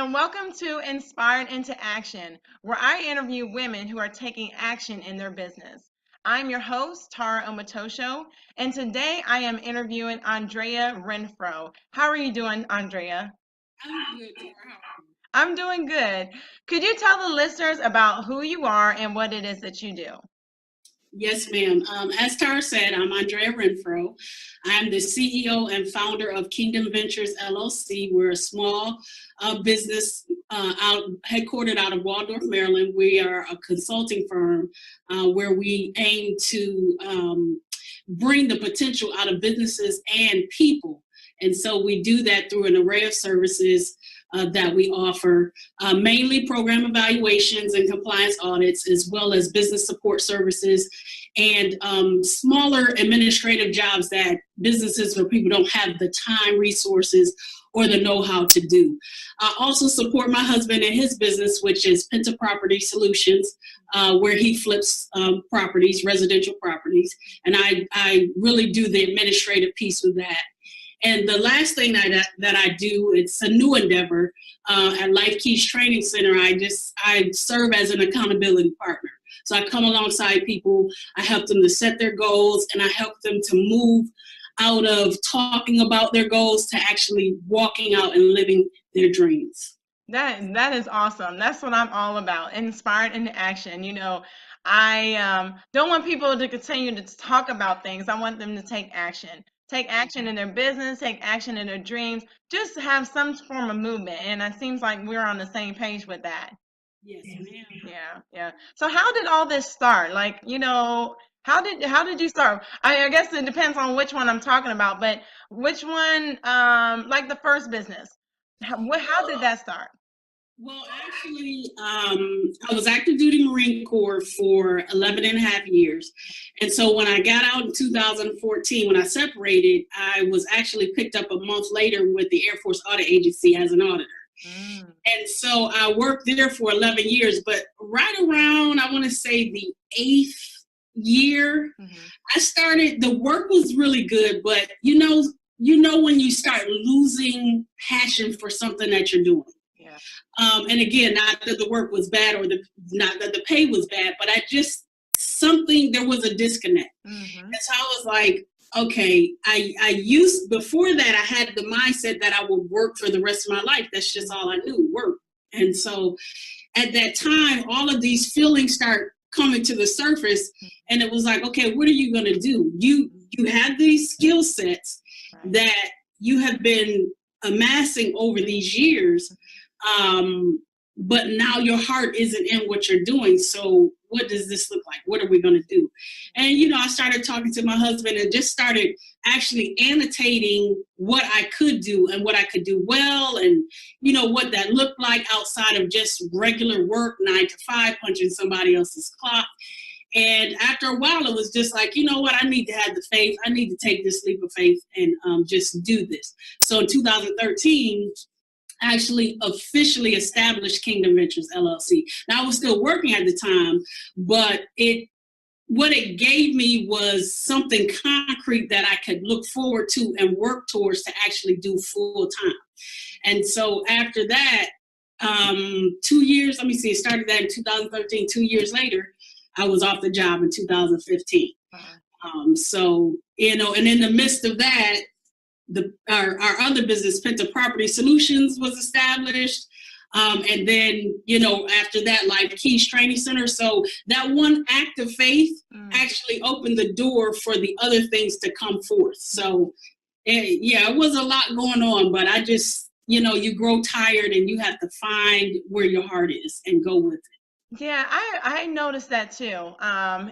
and welcome to Inspired into Action, where I interview women who are taking action in their business. I'm your host, Tara Omatosho, and today I am interviewing Andrea Renfroe. How are you doing, Andrea? I'm good, Tara. How are you? I'm doing good. Could you tell the listeners about who you are and what it is that you do? Yes, ma'am. As Tara said, I'm Andrea Renfroe. I'm the CEO and founder of Kingdom Ventures LLC. We're a small business headquartered out of Waldorf, Maryland. We are a consulting firm where we aim to bring the potential out of businesses and people. And so we do that through an array of services that we offer, mainly program evaluations and compliance audits, as well as business support services and smaller administrative jobs that businesses or people don't have the time, resources, or the know-how to do. I also support my husband in his business, which is Penta Property Solutions, where he flips properties, residential properties, and I really do the administrative piece with that. And the last thing that I do, it's a new endeavor at Life Keys Training Center. I serve as an accountability partner. So I come alongside people, I help them to set their goals, and I help them to move out of talking about their goals to actually walking out and living their dreams. That is awesome. That's what I'm all about. Inspired into action. I don't want people to continue to talk about things. I want them to take action. Take action in their business, take action in their dreams, just have some form of movement. And it seems like we're on the same page with that. Yes, ma'am. Yeah, yeah. So how did all this start? How did you start? I guess it depends on which one I'm talking about, but which one, like the first business, how did that start? Well, actually, I was active duty Marine Corps for 11 and a half years. And so when I got out in 2014, when I separated, I was actually picked up a month later with the Air Force Audit Agency as an auditor. Mm. And so I worked there for 11 years, but right around, I want to say the eighth year, the work was really good, but when you start losing passion for something that you're doing. Yeah. And again, not that the work was bad or not that the pay was bad, but there was a disconnect. Mm-hmm. And so I was like, okay, before that, I had the mindset that I would work for the rest of my life. That's just all I knew, work. And so at that time, all of these feelings start coming to the surface. And it was like, okay, what are you going to do? You have these skill sets that you have been amassing over these years. But now your heart isn't in what you're doing. So what does this look like? What are we going to do? And, I started talking to my husband and just started actually annotating what I could do and what I could do well. And, what that looked like outside of just regular work, 9 to 5, punching somebody else's clock. And after a while, it was just like, you know what? I need to have the faith. I need to take this leap of faith and just do this. So in 2013, actually officially established Kingdom Ventures LLC. Now I was still working at the time, but what it gave me was something concrete that I could look forward to and work towards to actually do full time. And so after that, 2 years, it started that in 2013, 2 years later, I was off the job in 2015. And in the midst of that, our other business, Penta Property Solutions, was established. And then, after that, Life Keys Training Center. So that one act of faith actually opened the door for the other things to come forth. So, it was a lot going on, but I just, you grow tired and you have to find where your heart is and go with it. Yeah, I noticed that too.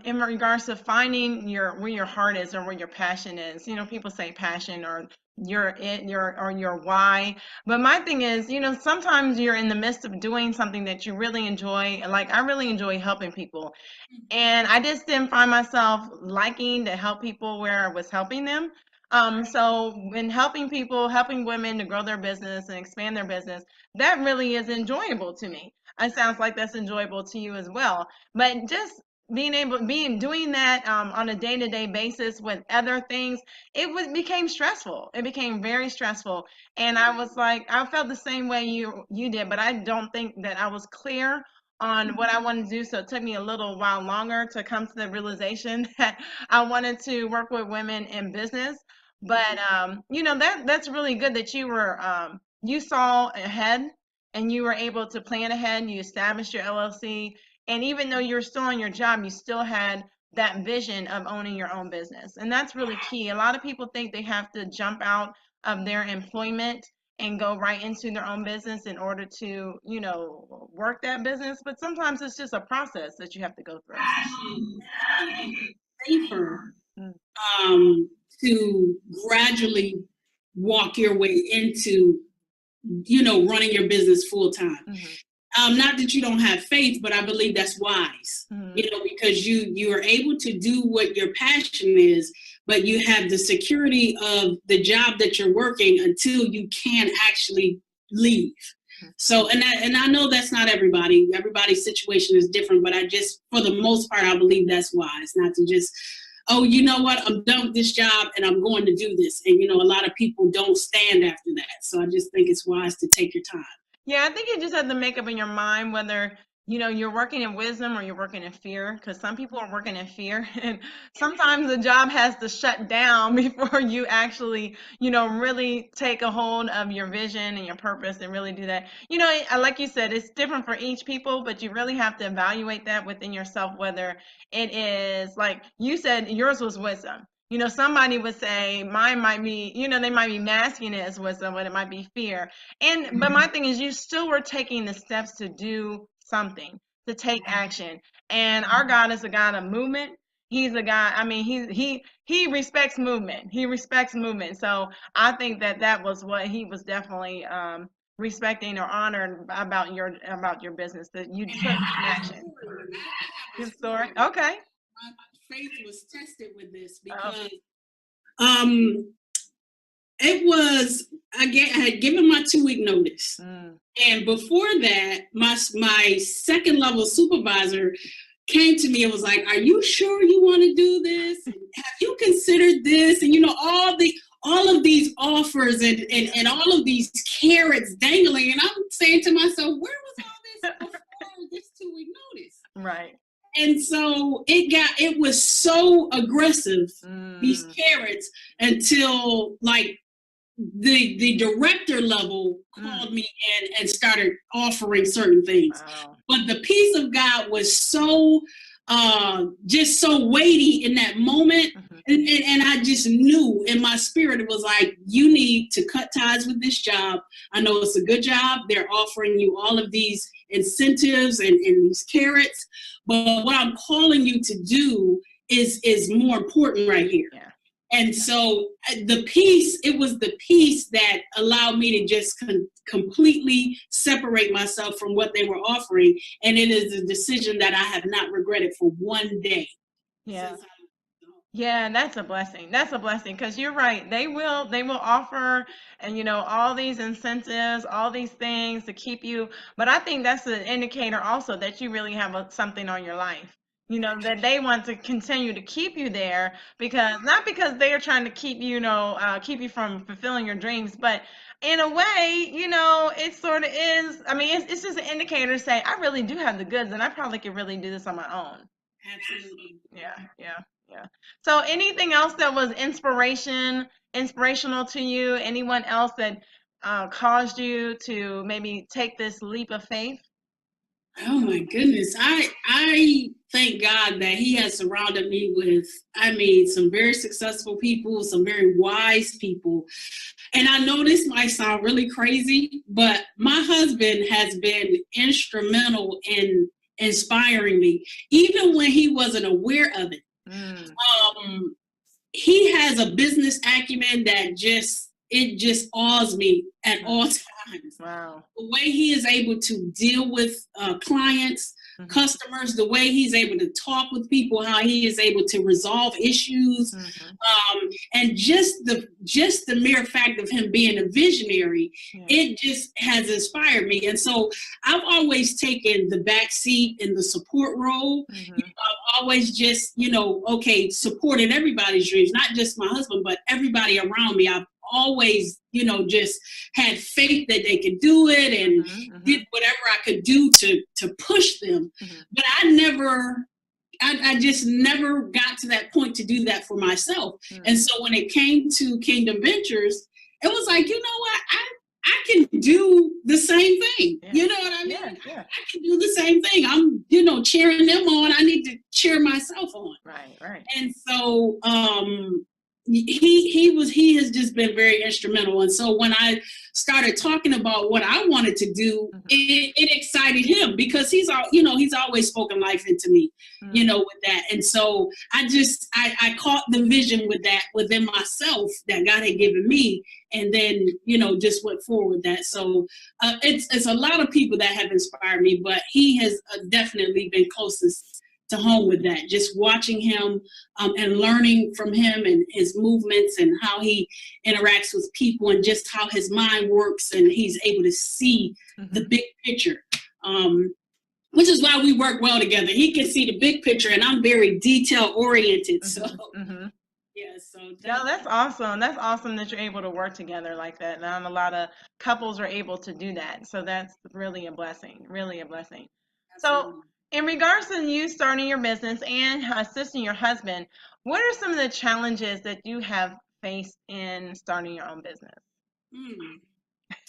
In regards to finding where your heart is or where your passion is. People say passion or your why. But my thing is, sometimes you're in the midst of doing something that you really enjoy. Like I really enjoy helping people. And I just didn't find myself liking to help people where I was helping them. So when helping people, helping women to grow their business and expand their business, that really is enjoyable to me. It sounds like that's enjoyable to you as well. But just doing that on a day-to-day basis with other things, became stressful. It became very stressful. And I was like, I felt the same way you did, but I don't think that I was clear on what I wanted to do. So it took me a little while longer to come to the realization that I wanted to work with women in business. But that's really good that you saw ahead and you were able to plan ahead. You established your LLC, and even though you're still on your job, you still had that vision of owning your own business. And that's really key. A lot of people think they have to jump out of their employment and go right into their own business in order to, work that business. But sometimes it's just a process that you have to go through. Safer Mm. to gradually walk your way into, running your business full time. Mm-hmm. Not that you don't have faith, but I believe that's wise, Mm-hmm. because you are able to do what your passion is, but you have the security of the job that you're working until you can actually leave. So, and I know that's not everybody. Everybody's situation is different, but for the most part, I believe that's wise, not to just, oh, you know what, I'm done with this job and I'm going to do this. And, a lot of people don't stand after that. So I just think it's wise to take your time. Yeah, I think you just have to make up in your mind whether, you're working in wisdom or you're working in fear, because some people are working in fear, and sometimes the job has to shut down before you actually, really take a hold of your vision and your purpose and really do that. Like you said, it's different for each people, but you really have to evaluate that within yourself, whether it is, like you said, yours was wisdom. Somebody would say mine might be, they might be masking it as wisdom, but it might be fear. But my thing is, you still were taking the steps to do something, to take action. And our God is a God of movement. He's a God. I mean, he respects movement. He respects movement. So I think that was what he was definitely respecting or honored about your business, that you took action. Good story. Okay. My faith was tested with this Oh. because it was, I had given my 2-week notice. And before that, my second level supervisor came to me and was like, are you sure you want to do this? Have you considered this? And all of these offers and all of these carrots dangling. And I'm saying to myself, where was all this before this 2-week notice? Right. And so it was so aggressive, these carrots, until like the director level called me in and started offering certain things. Wow. But the peace of God was so just so weighty in that moment. And I just knew in my spirit, it was like, you need to cut ties with this job. I know it's a good job. They're offering you all of these incentives and these carrots. But what I'm calling you to do is more important right here. Yeah. And so it was the peace that allowed me to just completely separate myself from what they were offering. And it is a decision that I have not regretted for one day. Yeah. Yeah, that's a blessing. That's a blessing, because you're right. They will offer, and all these incentives, all these things to keep you. But I think that's an indicator also that you really have something on your life. That they want to continue to keep you there, not because they are trying to keep keep you from fulfilling your dreams, but in a way, it sort of is. I mean, it's just an indicator to say, I really do have the goods, and I probably could really do this on my own. Absolutely. Yeah. So anything else that was inspirational to you? Anyone else that caused you to maybe take this leap of faith? Oh my goodness. I thank God that he has surrounded me with, some very successful people, some very wise people. And I know this might sound really crazy, but my husband has been instrumental in inspiring me, even when he wasn't aware of it. He has a business acumen that just awes me at all times. Wow. The way he is able to deal with clients, customers, the way he's able to talk with people, how he is able to resolve issues, and just the mere fact of him being a visionary, it just has inspired me. And so I've always taken the back seat in the support role. I've always just, okay, supported everybody's dreams, not just my husband, but everybody around me. I've always, just had faith that they could do it, and did whatever I could do to push them. But I just never got to that point to do that for myself. And so when it came to Kingdom Ventures, it was like, you know what, I can do the same thing. Yeah. You know what I mean? Yeah. I can do the same thing. I'm, cheering them on. I need to cheer myself on. Right. And so he has just been very instrumental. And so when I started talking about what I wanted to do, it excited him, because he's always spoken life into me, with that. And so I caught the vision with that within myself that God had given me, and then, just went forward with that. So it's a lot of people that have inspired me, but he has definitely been closest to home with that. Just watching him and learning from him and his movements and how he interacts with people and just how his mind works, and he's able to see the big picture, which is why we work well together. He can see the big picture, and I'm very detail oriented. So yeah, so no, that's awesome. That's awesome that you're able to work together like that. Not a lot of couples are able to do that. So that's really a blessing, really a blessing. Absolutely. So in regards to you starting your business and assisting your husband, what are some of the challenges that you have faced in starting your own business?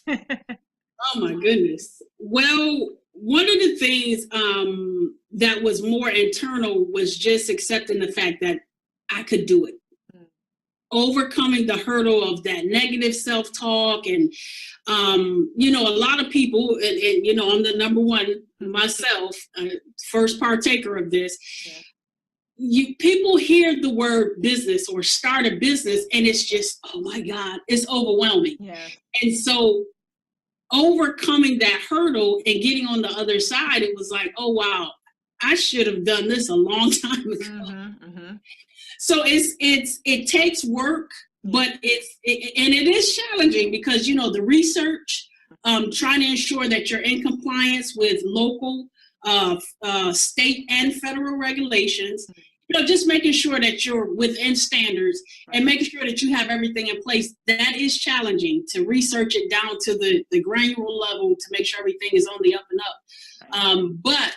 Oh my goodness. Well, one of the things that was more internal was just accepting the fact that I could do it. Overcoming the hurdle of that negative self-talk, and a lot of people, and I'm the number one myself, first partaker of this. People hear the word business or start a business, and it's just, oh my God, it's overwhelming. And so overcoming that hurdle and getting on the other side, it was like, oh wow, I should have done this a long time ago. So it takes work, but it is challenging, because the research, trying to ensure that you're in compliance with local, state and federal regulations, just making sure that you're within standards and making sure that you have everything in place. That is challenging, to research it down to the granular level to make sure everything is on the up and up. But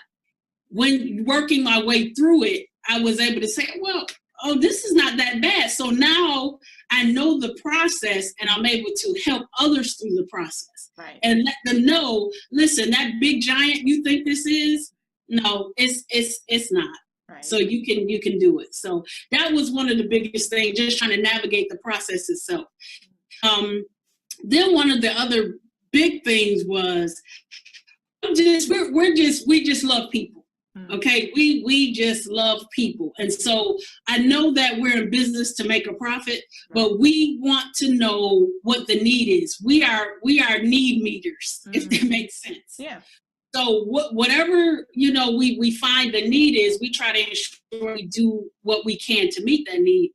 when working my way through it, I was able to say, well, oh, this is not that bad. So now I know the process, and I'm able to help others through the process. And let them know, listen, that big giant you think this is, no, it's not. So you can do it. So that was one of the biggest things, just trying to navigate the process itself. Then one of the other big things was we just love people. Okay, we just love people. And so I know that we're in business to make a profit, but we want to know what the need is. We are need meters, if that makes sense. So whatever, we find the need is, we try to ensure we do what we can to meet that need.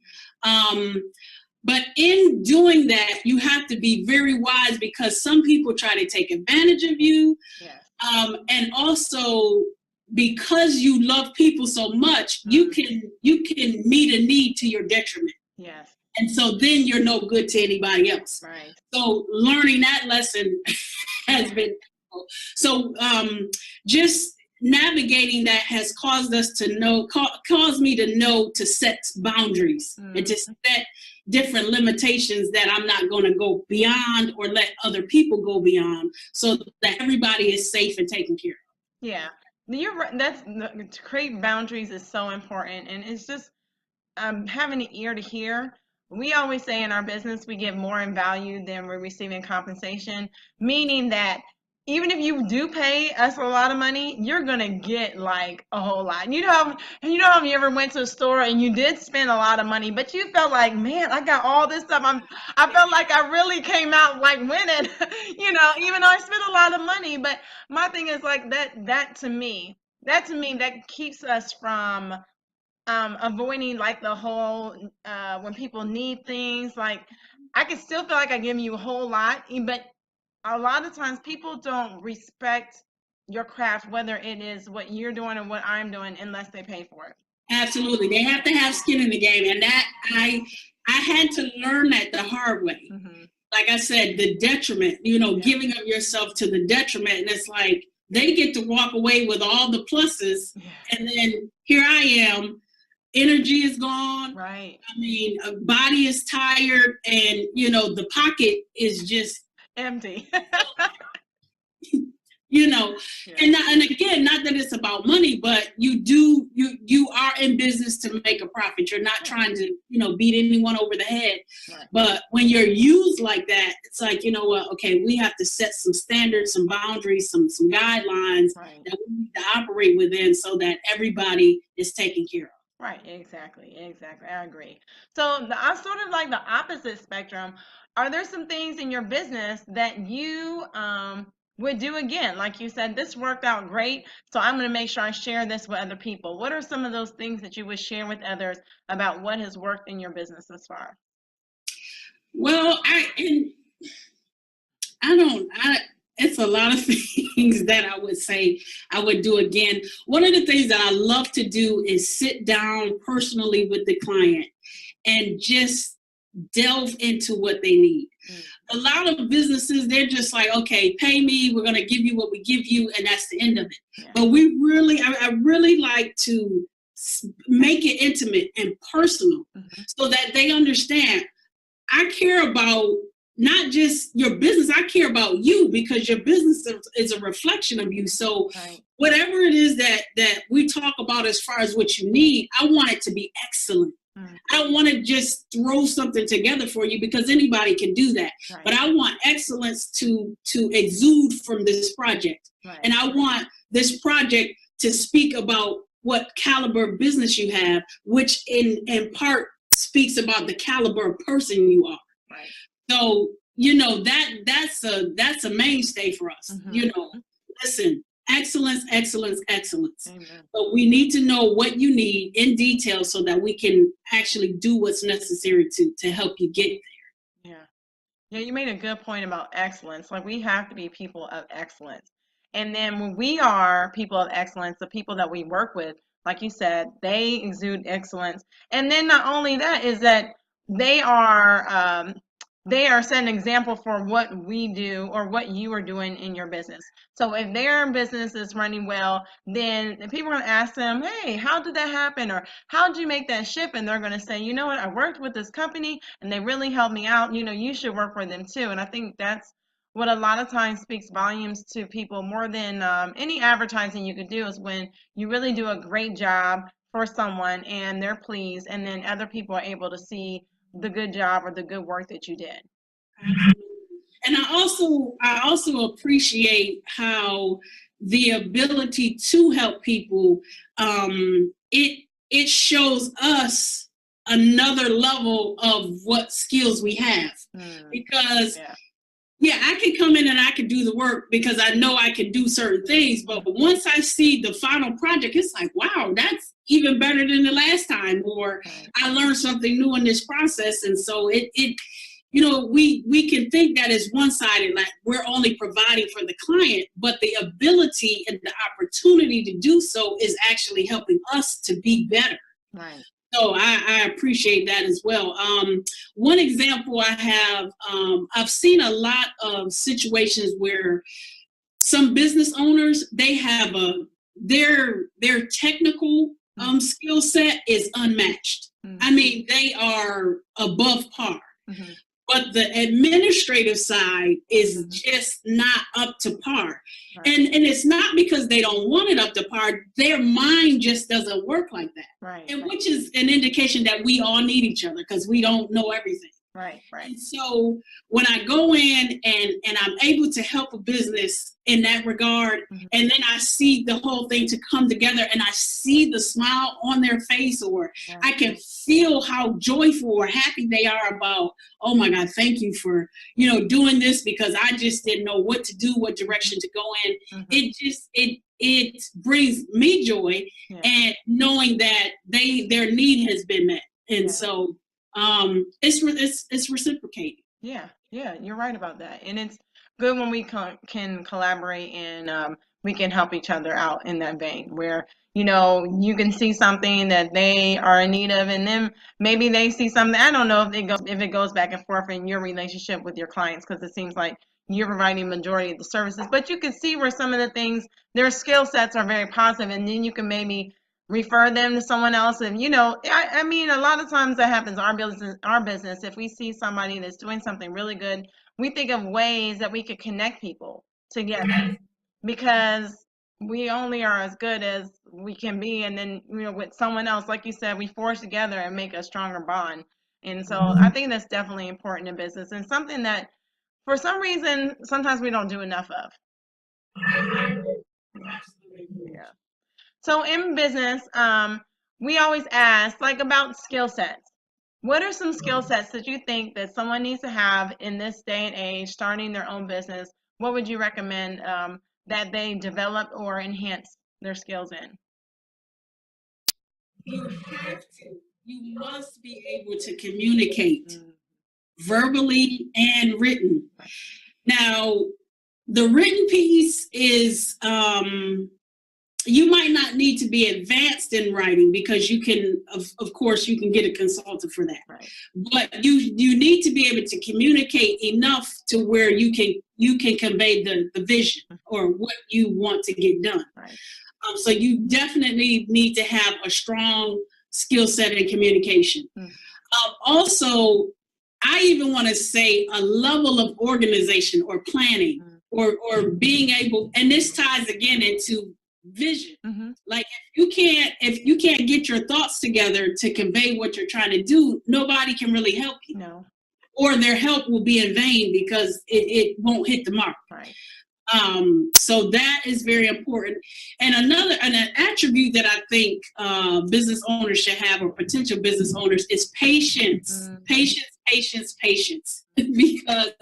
But in doing that, you have to be very wise, because some people try to take advantage of you. And also, because you love people so much, you can meet a need to your detriment. And so then you're no good to anybody else. So learning that lesson has been, so just navigating that has caused us to know, caused me to know to set boundaries and to set different limitations that I'm not going to go beyond or let other people go beyond, so that everybody is safe and taken care of. You're right. To create boundaries is so important, and it's just having an ear to hear. We always say in our business we get more in value than we're receiving compensation, meaning that even if you do pay us a lot of money, you're gonna get like a whole lot. And you know how you ever went to a store and you did spend a lot of money, but you felt like, man, I got all this stuff. I felt like I really came out like winning, even though I spent a lot of money. But my thing is like that to me, that keeps us from avoiding like the whole when people need things. Like I can still feel like I give you a whole lot, but a lot of times people don't respect your craft, whether it is what you're doing or what I'm doing, unless they pay for it. Absolutely. They have to have skin in the game. And that I had to learn that the hard way. Mm-hmm. Like I said, the detriment, giving up yourself to the detriment. And it's like they get to walk away with all the pluses. Yeah. And then here I am, energy is gone. Right. I mean, body is tired, and the pocket is just empty. Yeah. And again, not that it's about money, but you are in business to make a profit. You're not trying to beat anyone over the head. Right. But when you're used like that, it's like, you know what, okay, we have to set some standards, some boundaries, some guidelines that we need to operate within so that everybody is taken care of. Right, exactly. I agree. So I'm sort of like the opposite spectrum. Are there some things in your business that you would do again? Like you said, this worked out great, so I'm going to make sure I share this with other people. What are some of those things that you would share with others about what has worked in your business thus far? Well, it's a lot of things that I would say I would do again. One of the things that I love to do is sit down personally with the client and just delve into what they need. A lot of businesses, they're just like, okay, pay me, we're going to give you what we give you, and that's the end of it. Yeah. But I really like to make it intimate and personal so that they understand. I care about not just your business, I care about you, because your business is a reflection of you. So whatever it is that we talk about as far as what you need, I want it to be excellent. I don't want to just throw something together for you, because anybody can do that. But I want excellence to exude from this project. And I want this project to speak about what caliber of business you have, which in part speaks about the caliber of person you are. So, that's a mainstay for us. Listen, excellence. Amen. But we need to know what you need in detail so that we can actually do what's necessary to help you get there. Yeah, you made a good point about excellence. Like, we have to be people of excellence. And then when we are people of excellence, the people that we work with, like you said, they exude excellence. And then not only that is that they are setting an example for what we do or what you are doing in your business. So if their business is running well, then people are going to ask them, hey, how did that happen? Or how did you make that shift? And they're going to say, you know what, I worked with this company and they really helped me out. You should work with them too. And I think that's what a lot of times speaks volumes to people more than any advertising you could do, is when you really do a great job for someone and they're pleased, and then other people are able to see the good job or the good work that you did. And I also appreciate how the ability to help people, it shows us another level of what skills we have. Because I can come in and I can do the work because I know I can do certain things, but once I see the final project, it's like, wow, that's even better than the last time, or I learned something new in this process. And so we can think that it's one-sided, like we're only providing for the client, but the ability and the opportunity to do so is actually helping us to be better. Right. So I appreciate that as well. One example I have, I've seen a lot of situations where some business owners, they have their technical skill set is unmatched. I mean, they are above par. But the administrative side is just not up to par. And it's not because they don't want it up to par. Their mind just doesn't work like that. Which is an indication that we all need each other, because we don't know everything. Right. And so when I go in and I'm able to help a business in that regard, and then I see the whole thing to come together, and I see the smile on their face, or I can feel how joyful or happy they are about, oh my God, thank you for, doing this, because I just didn't know what to do, what direction to go in. It brings me joy, and knowing that their need has been met. And so it's reciprocating. Yeah, you're right about that. And it's good when we can collaborate and we can help each other out in that vein where, you know, you can see something that they are in need of, and then maybe they see something. I don't know if it goes back and forth in your relationship with your clients, because it seems like you're providing majority of the services, but you can see where some of the things, their skill sets are very positive, and then you can maybe refer them to someone else. And you know, I mean, a lot of times that happens in our business. If we see somebody that's doing something really good, we think of ways that we could connect people together, because we only are as good as we can be. And then, you know, with someone else, like you said, we forge together and make a stronger bond. And so I think that's definitely important in business, and something that for some reason sometimes we don't do enough of. Yeah. So in business, we always ask like about skill sets. What are some skill sets that you think that someone needs to have in this day and age, starting their own business? What would you recommend that they develop or enhance their skills in? You must be able to communicate verbally and written. Now, the written piece is, you might not need to be advanced in writing, because you can, of course, you can get a consultant for that. Right. But you need to be able to communicate enough to where you can convey the vision or what you want to get done. Right. So you definitely need to have a strong skill set in communication. Also, I even want to say a level of organization or planning, or being able, and this ties again into vision. Like if you can't get your thoughts together to convey what you're trying to do, nobody can really help you. No. Or their help will be in vain, because it won't hit the mark. Right. So that is very important. And an attribute that I think business owners should have, or potential business owners, is patience. Patience. Because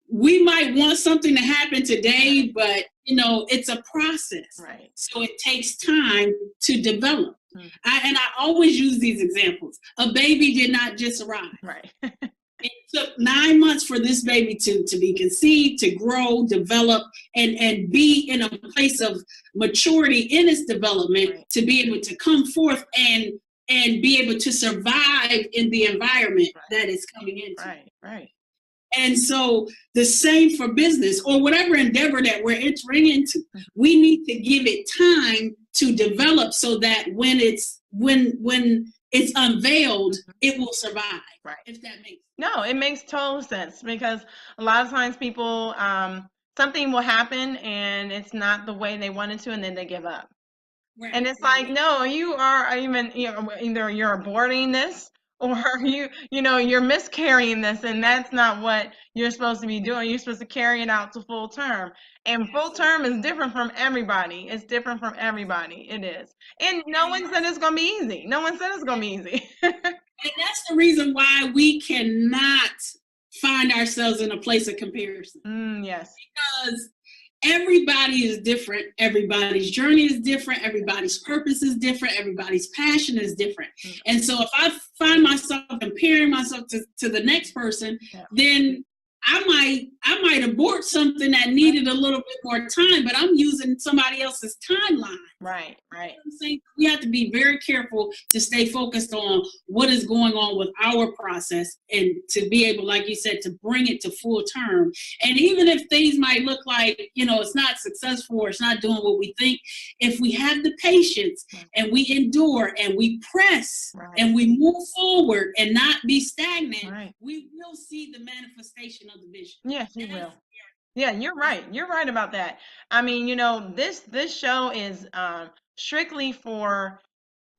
we might want something to happen today, but you know, it's a process. Right. So it takes time to develop. And I always use these examples. A baby did not just arrive. Right. It took 9 months for this baby to be conceived, to grow, develop, and be in a place of maturity in its development, right, to be able to come forth and be able to survive in the environment, right, that it's coming into. Right, right. And so the same for business, or whatever endeavor that we're entering into. We need to give it time to develop, so that when it's unveiled, it will survive. Right. If that makes sense. No, it makes total sense, because a lot of times people, something will happen and it's not the way they wanted to, and then they give up. Right. And it's like, no, you are even, you know, either you're aborting this, or you're miscarrying this, and that's not what you're supposed to be doing. You're supposed to carry it out to full term. And full term is different from everybody. It's different from everybody. It is. And no one said it's going to be easy. No one said it's going to be easy. And that's the reason why we cannot find ourselves in a place of comparison. Yes. Because everybody is different. Everybody's journey is different. Everybody's purpose is different. Everybody's passion is different. And so if I find myself comparing myself to the next person, then I might abort something that needed a little bit more time, but I'm using somebody else's timeline. Right, right. You know what I'm saying? We have to be very careful to stay focused on what is going on with our process, and to be able, like you said, to bring it to full term. And even if things might look like, it's not successful, or it's not doing what we think, if we have the patience, and we endure, and we press, and we move forward and not be stagnant, we will see the manifestation of the vision. Yes, you will. Yeah, you're right. You're right about that. I mean, this show is strictly for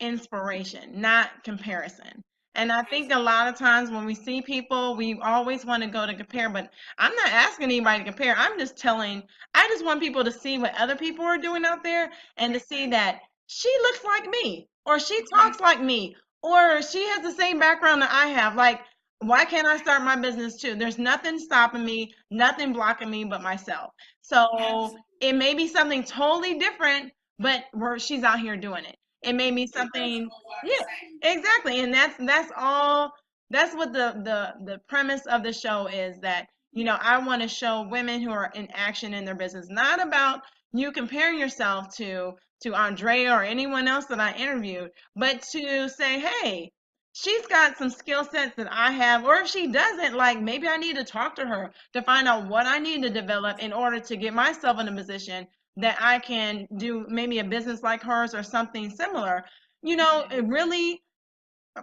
inspiration, not comparison. And I think a lot of times when we see people, we always want to go to compare, but I'm not asking anybody to compare. I just want people to see what other people are doing out there, and to see that she looks like me, or she talks like me, or she has the same background that I have. Like, why can't I start my business too? There's nothing stopping me, nothing blocking me but myself. So it may be something totally different, but she's out here doing it. It may be something, yeah, exactly. And that's all. That's what the premise of the show is, that I want to show women who are in action in their business, not about you compare yourself to Andrea or anyone else that I interviewed, but to say, hey, she's got some skill sets that I have, or if she doesn't, like maybe I need to talk to her to find out what I need to develop in order to get myself in a position that I can do maybe a business like hers or something similar. It really,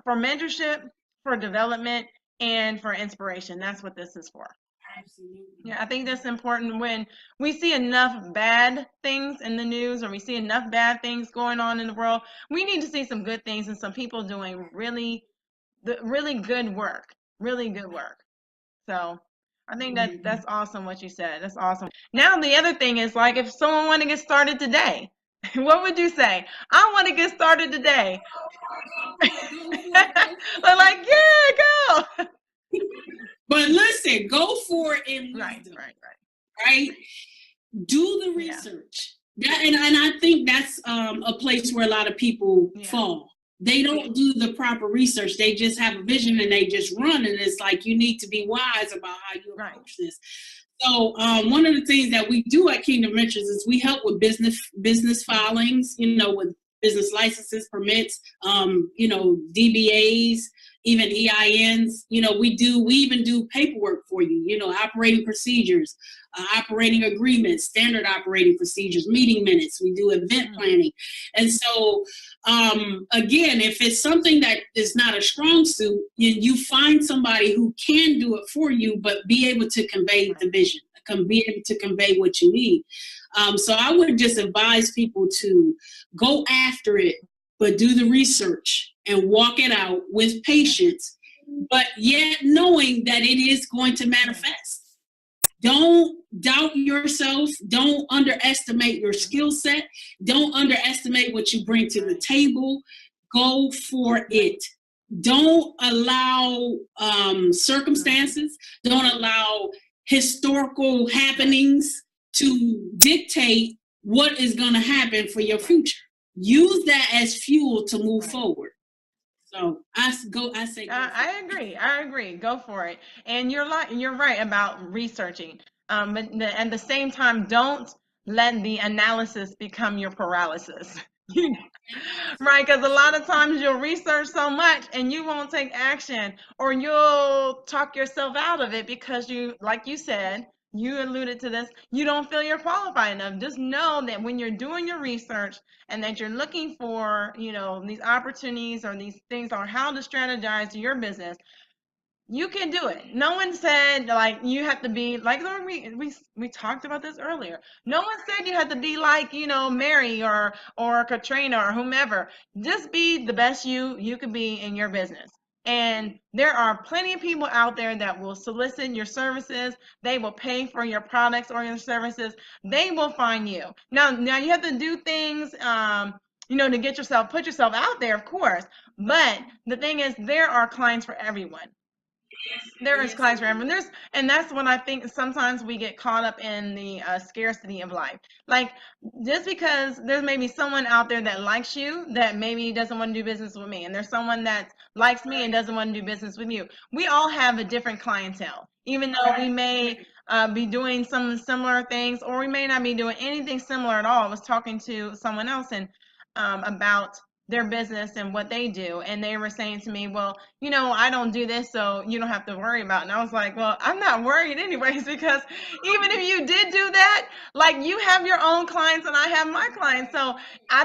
for mentorship, for development, and for inspiration. That's what this is for. Absolutely. Yeah, I think that's important when we see enough bad things in the news or we see enough bad things going on in the world. We need to see some good things and some people doing really, really good work, really good work. So I think that's awesome what you said. That's awesome. Now the other thing is, like, if someone want to get started today, what would you say? I want to get started today. But like, yeah, go. But listen, go for it in wisdom. Right? Do the research. And I think that's a place where a lot of people fall. They don't do the proper research. They just have a vision and they just run. And it's like, you need to be wise about how you approach this. So one of the things that we do at Kingdom Ventures is we help with business filings, with business licenses, permits, DBAs, even EINs. We even do paperwork for you, operating procedures, operating agreements, standard operating procedures, meeting minutes. We do event planning. And so, again, if it's something that is not a strong suit, you find somebody who can do it for you, but be able to convey the vision, be able to convey what you need. So I would just advise people to go after it, but do the research and walk it out with patience, but yet knowing that it is going to manifest. Don't doubt yourself. Don't underestimate your skill set. Don't underestimate what you bring to the table. Go for it. Don't allow circumstances, don't allow historical happenings to dictate what is going to happen for your future. Use that as fuel to move forward. So I say. I agree. Go for it. And you're right about researching. But at the same time, don't let the analysis become your paralysis. Right, because a lot of times you'll research so much and you won't take action, or you'll talk yourself out of it because like you said, you alluded to this, you don't feel you're qualified enough. Just know that when you're doing your research and that you're looking for, these opportunities or these things or how to strategize your business, you can do it. No one said like you have to be like, we talked about this earlier. No one said you had to be like, Mary or Katrina or whomever. Just be the best you could be in your business. And there are plenty of people out there that will solicit your services. They will pay for your products or your services. They will find you. Now you have to do things, to put yourself out there, of course. But the thing is, there are clients for everyone. There is clients for everyone. And that's when I think sometimes we get caught up in the scarcity of life. Like, just because there's maybe someone out there that likes you that maybe doesn't want to do business with me, and there's someone that likes me and doesn't want to do business with you. We all have a different clientele, even though we may be doing some similar things, or we may not be doing anything similar at all. I was talking to someone else and about their business and what they do, and they were saying to me, well, I don't do this, so you don't have to worry about it. And I was like, well, I'm not worried anyways, because even if you did do that, like, you have your own clients and I have my clients, so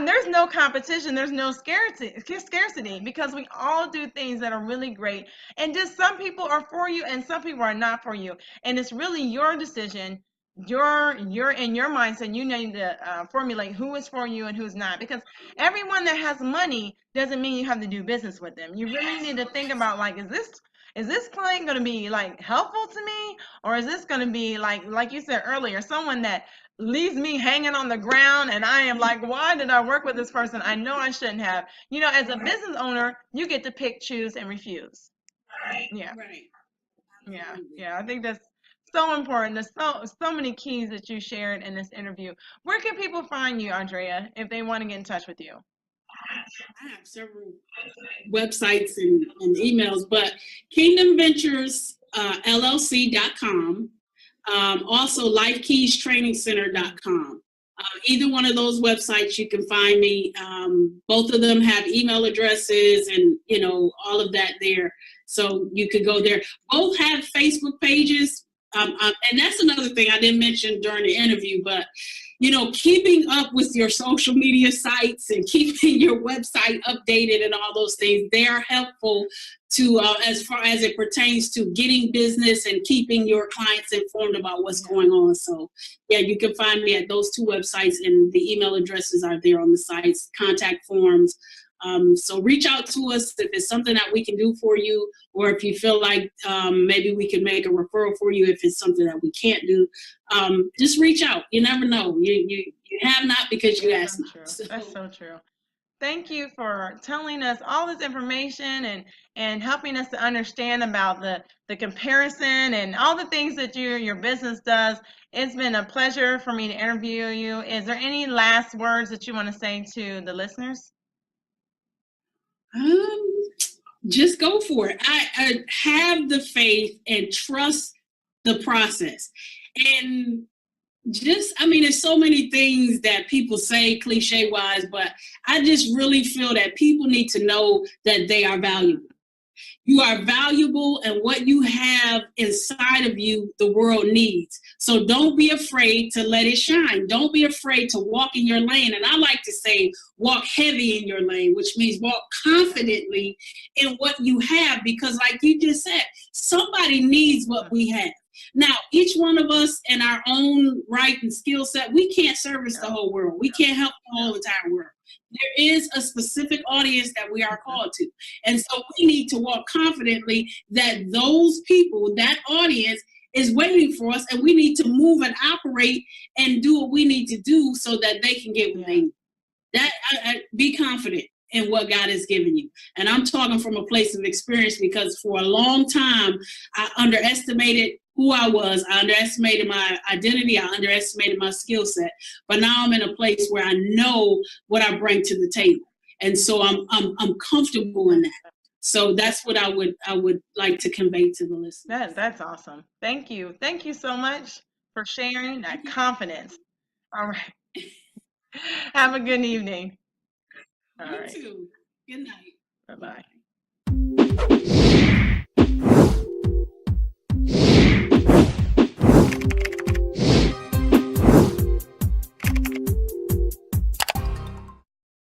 there's no competition, there's no scarcity, because we all do things that are really great, and just some people are for you and some people are not for you, and it's really your decision. You're in your mindset. You need to formulate who is for you and who's not, because everyone that has money doesn't mean you have to do business with them. You really need to think about, like, is this client going to be like helpful to me, or is this going to be like you said earlier, someone that leaves me hanging on the ground and I am like, why did I work with this person? I know I shouldn't have. As a business owner, you get to pick, choose, and refuse. Yeah. Right. Yeah. I think that's so important. There's so many keys that you shared in this interview. Where can people find you, Andrea, if they want to get in touch with you? I have several websites and emails, but Kingdom Ventures LLC.com, also LifeKeysTrainingCenter.com. Either one of those websites, you can find me. Both of them have email addresses and, all of that there. So you could go there. Both have Facebook pages. And that's another thing I didn't mention during the interview, but, keeping up with your social media sites and keeping your website updated and all those things, they are helpful to as far as it pertains to getting business and keeping your clients informed about what's going on. So yeah, you can find me at those two websites, and the email addresses are there on the sites, contact forms. So reach out to us if it's something that we can do for you, or if you feel like maybe we can make a referral for you if it's something that we can't do. Just reach out. You never know. You have not because you ask not. So. That's so true. Thank you for telling us all this information and helping us to understand about the comparison and all the things that your business does. It's been a pleasure for me to interview you. Is there any last words that you want to say to the listeners? Just go for it. I have the faith and trust the process. And there's so many things that people say cliche wise, but I just really feel that people need to know that they are valuable. You are valuable, and what you have inside of you, the world needs. So don't be afraid to let it shine. Don't be afraid to walk in your lane. And I like to say, walk heavy in your lane, which means walk confidently in what you have, because like you just said, somebody needs what we have. Now, each one of us in our own right and skill set, we can't service the whole world. We can't help the whole entire world. There is a specific audience that we are called to. And so we need to walk confidently that those people, that audience, is waiting for us, and we need to move and operate and do what we need to do so that they can get what they need. Be confident in what God has given you. And I'm talking from a place of experience, because for a long time, I underestimated who I was. I underestimated my identity. I underestimated my skill set. But now I'm in a place where I know what I bring to the table. And so I'm comfortable in that. So that's what I would like to convey to the listeners. That's awesome. Thank you. Thank you so much for sharing that confidence. All right. Have a good evening. You too. Good night. Bye-bye.